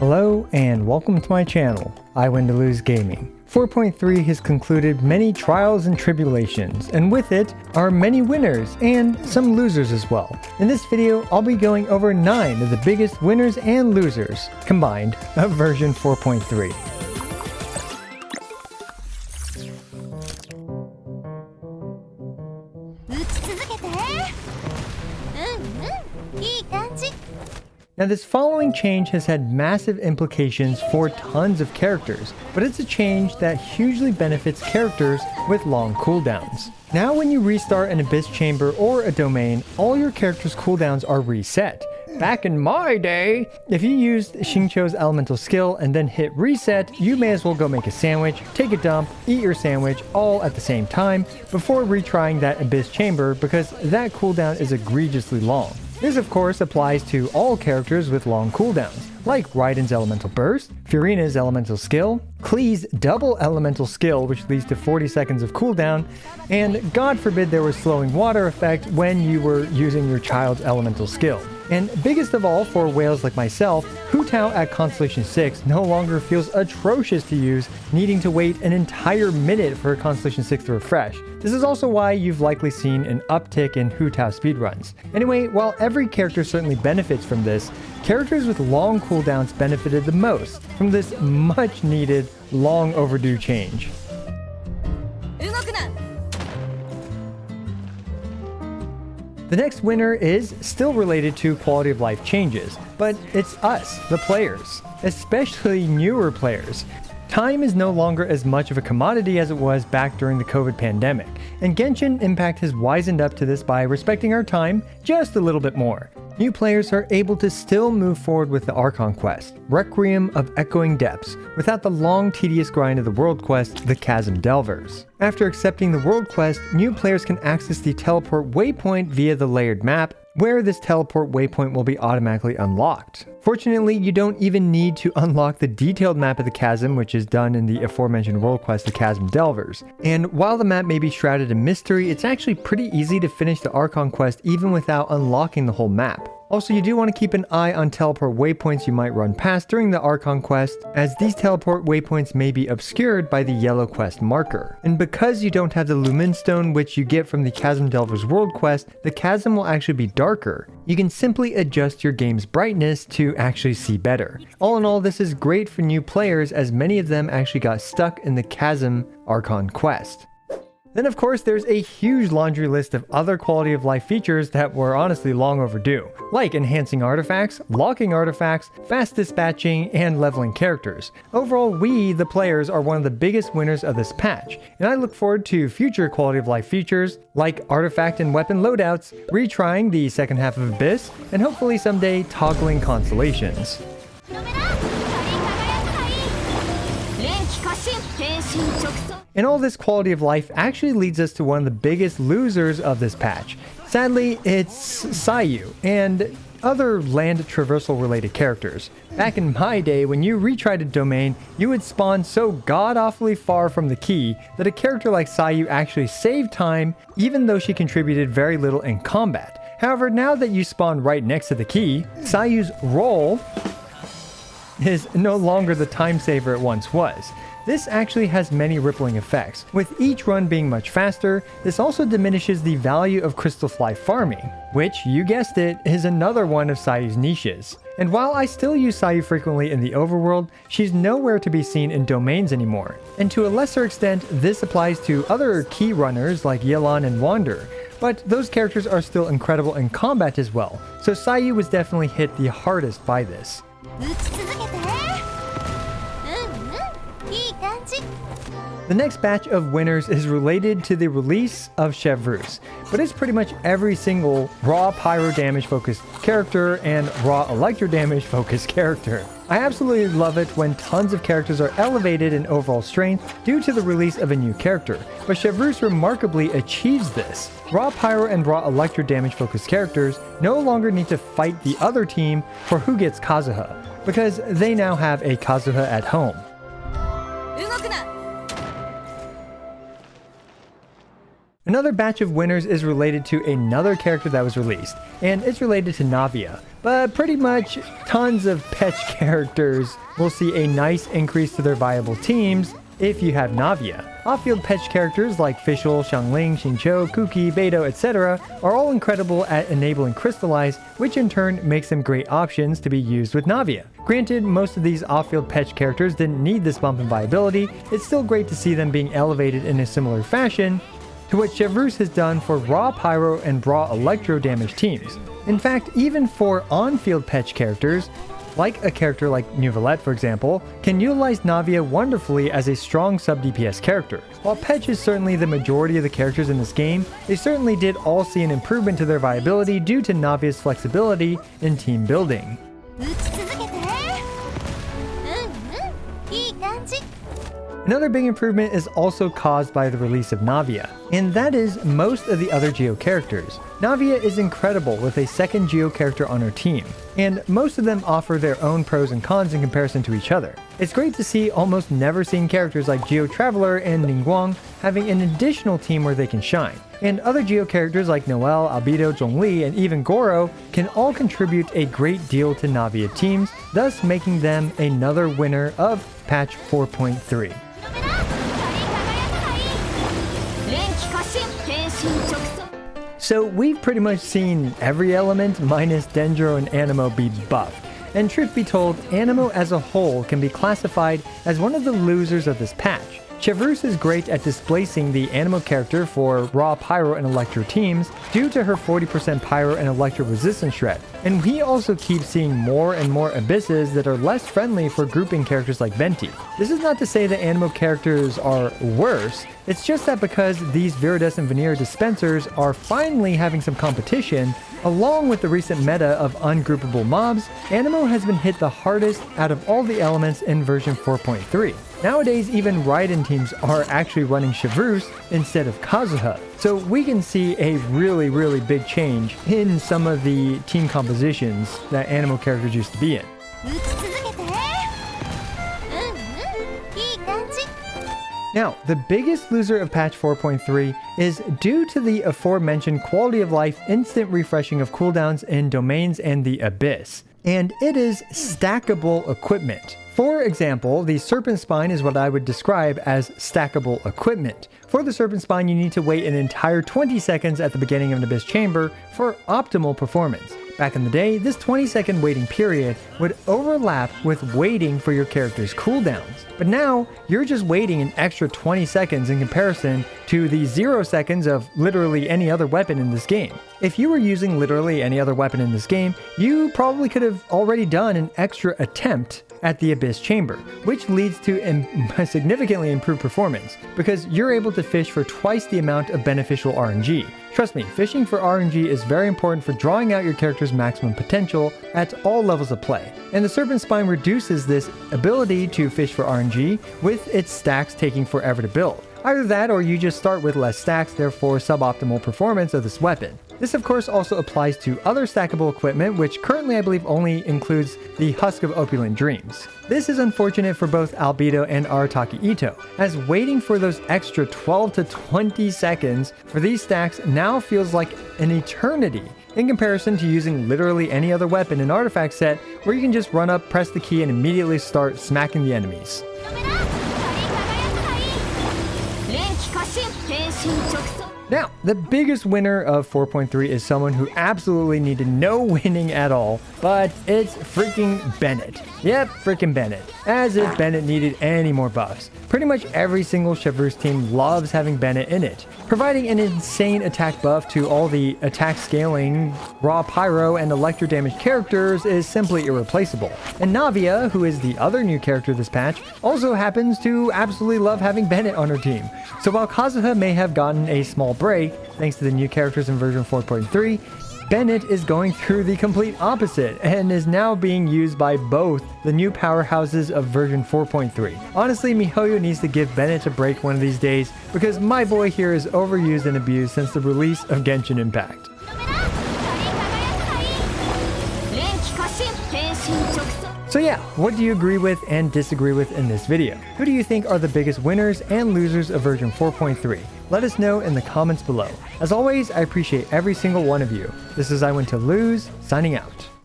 Hello and welcome to my channel, I Win to Lose Gaming. 4.3 has concluded many trials and tribulations, and with it are many winners and some losers as well. In this video, I'll be going over 9 of the biggest winners and losers combined of version 4.3. Now this following change has had massive implications for tons of characters, but it's a change that hugely benefits characters with long cooldowns. Now when you restart an Abyss Chamber or a domain, all your characters' cooldowns are reset. Back in my day, if you used Xingqiu's elemental skill and then hit reset, you may as well go make a sandwich, take a dump, eat your sandwich all at the same time before retrying that Abyss Chamber because that cooldown is egregiously long. This of course applies to all characters with long cooldowns, like Raiden's elemental burst, Furina's elemental skill, Klee's double elemental skill which leads to 40 seconds of cooldown, and God forbid there was slowing water effect when you were using your child's elemental skill. And biggest of all for whales like myself, Hu Tao at Constellation 6 no longer feels atrocious to use, needing to wait an entire minute for Constellation 6 to refresh. This is also why you've likely seen an uptick in Hu Tao speedruns. Anyway, while every character certainly benefits from this, characters with long cooldowns benefited the most from this much needed, long overdue change. The next winner is still related to quality of life changes, but it's us, the players, especially newer players. Time is no longer as much of a commodity as it was back during the COVID pandemic, and Genshin Impact has wisened up to this by respecting our time just a little bit more. New players are able to still move forward with the Archon quest, Requiem of Echoing Depths, without the long tedious grind of the world quest, the Chasm Delvers. After accepting the world quest, new players can access the teleport waypoint via the layered map, where this teleport waypoint will be automatically unlocked. Fortunately, you don't even need to unlock the detailed map of the chasm, which is done in the aforementioned world quest, the Chasm Delvers. And while the map may be shrouded in mystery, it's actually pretty easy to finish the Archon quest even without unlocking the whole map. Also, you do want to keep an eye on teleport waypoints you might run past during the Archon quest, as these teleport waypoints may be obscured by the yellow quest marker. And because you don't have the Lumen Stone which you get from the Chasm Delvers world quest, the chasm will actually be darker. You can simply adjust your game's brightness to actually see better. All in all, this is great for new players as many of them actually got stuck in the Chasm Archon quest. Then of course there's a huge laundry list of other quality of life features that were honestly long overdue, like enhancing artifacts, locking artifacts, fast dispatching, and leveling characters. Overall, we, the players, are one of the biggest winners of this patch, and I look forward to future quality of life features like artifact and weapon loadouts, retrying the second half of Abyss, and hopefully someday toggling constellations. And all this quality of life actually leads us to one of the biggest losers of this patch. Sadly, it's Sayu and other land traversal related characters. Back in my day, when you retried a domain, you would spawn so god-awfully far from the key that a character like Sayu actually saved time, even though she contributed very little in combat. However, now that you spawn right next to the key, Sayu's role is no longer the time saver it once was. This actually has many rippling effects. With each run being much faster, this also diminishes the value of crystal fly farming, which, you guessed it, is another one of Sayu's niches. And while I still use Sayu frequently in the overworld, she's nowhere to be seen in domains anymore. And to a lesser extent, this applies to other key runners like Yelan and Wander, but those characters are still incredible in combat as well, so Sayu was definitely hit the hardest by this. The next batch of winners is related to the release of Chevreuse, but it's pretty much every single raw pyro damage focused character and raw electro damage focused character. I absolutely love it when tons of characters are elevated in overall strength due to the release of a new character, but Chevreuse remarkably achieves this. Raw pyro and raw electro damage focused characters no longer need to fight the other team for who gets Kazuha, because they now have a Kazuha at home. Another batch of winners is related to another character that was released, and it's related to Navia. But pretty much tons of Petch characters will see a nice increase to their viable teams if you have Navia. Off-field Petch characters like Fischl, Xiangling, Xingqiu, Kuki, Beidou, etc. are all incredible at enabling Crystallize, which in turn makes them great options to be used with Navia. Granted, most of these off-field Petch characters didn't need this bump in viability, it's still great to see them being elevated in a similar fashion to what Chevreuse has done for raw Pyro and raw Electro damage teams. In fact, even for on-field Petch characters, like a character like Neuvillette for example, can utilize Navia wonderfully as a strong sub-DPS character. While Petch is certainly the majority of the characters in this game, they certainly did all see an improvement to their viability due to Navia's flexibility in team building. Another big improvement is also caused by the release of Navia, and that is most of the other Geo characters. Navia is incredible with a second Geo character on her team, and most of them offer their own pros and cons in comparison to each other. It's great to see almost never seen characters like Geo Traveler and Ningguang having an additional team where they can shine. And other Geo characters like Noelle, Albedo, Zhongli, and even Goro can all contribute a great deal to Navia teams, thus making them another winner of patch 4.3. So we've pretty much seen every element minus Dendro and Anemo be buffed. And truth be told, Anemo as a whole can be classified as one of the losers of this patch. Chevreuse is great at displacing the Anemo character for raw Pyro and Electro teams due to her 40% Pyro and Electro resistance shred. And we also keep seeing more and more Abysses that are less friendly for grouping characters like Venti. This is not to say that Anemo characters are worse, it's just that because these Viridescent Veneer dispensers are finally having some competition, along with the recent meta of ungroupable mobs, Anemo has been hit the hardest out of all the elements in version 4.3. Nowadays, even Raiden teams are actually running Chevreuse instead of Kazuha. So we can see a really big change in some of the team compositions that Anemo characters used to be in. Now, the biggest loser of patch 4.3 is due to the aforementioned quality of life instant refreshing of cooldowns in Domains and the Abyss. And it is stackable equipment. For example, the Serpent Spine is what I would describe as stackable equipment. For the Serpent Spine, you need to wait an entire 20 seconds at the beginning of an Abyss chamber for optimal performance. Back in the day, this 20-second waiting period would overlap with waiting for your character's cooldowns. But now, you're just waiting an extra 20 seconds in comparison to the 0 seconds of literally any other weapon in this game. If you were using literally any other weapon in this game, you probably could have already done an extra attempt at the Abyss Chamber, which leads to a significantly improved performance, because you're able to fish for twice the amount of beneficial RNG. Trust me, fishing for RNG is very important for drawing out your character's maximum potential at all levels of play, and the Serpent Spine reduces this ability to fish for RNG with its stacks taking forever to build. Either that or you just start with less stacks, therefore suboptimal performance of this weapon. This of course also applies to other stackable equipment, which currently I believe only includes the Husk of Opulent Dreams. This is unfortunate for both Albedo and Arataki Itto, as waiting for those extra 12 to 20 seconds for these stacks now feels like an eternity, in comparison to using literally any other weapon and artifact set where you can just run up, press the key, and immediately start smacking the enemies. Now, the biggest winner of 4.3 is someone who absolutely needed no winning at all, but it's freaking Bennett. Yep, freaking Bennett. As if Bennett needed any more buffs. Pretty much every single Chevreuse team loves having Bennett in it, providing an insane attack buff to all the attack scaling, raw pyro, and electro damage characters is simply irreplaceable. And Navia, who is the other new character this patch, also happens to absolutely love having Bennett on her team. So while Kazuha may have gotten a small break, thanks to the new characters in version 4.3, Bennett is going through the complete opposite and is now being used by both the new powerhouses of version 4.3. Honestly, MiHoYo needs to give Bennett a break one of these days, because my boy here is overused and abused since the release of Genshin Impact. So yeah, what do you agree with and disagree with in this video? Who do you think are the biggest winners and losers of version 4.3? Let us know in the comments below. As always, I appreciate every single one of you. This is I Win to Lose, signing out.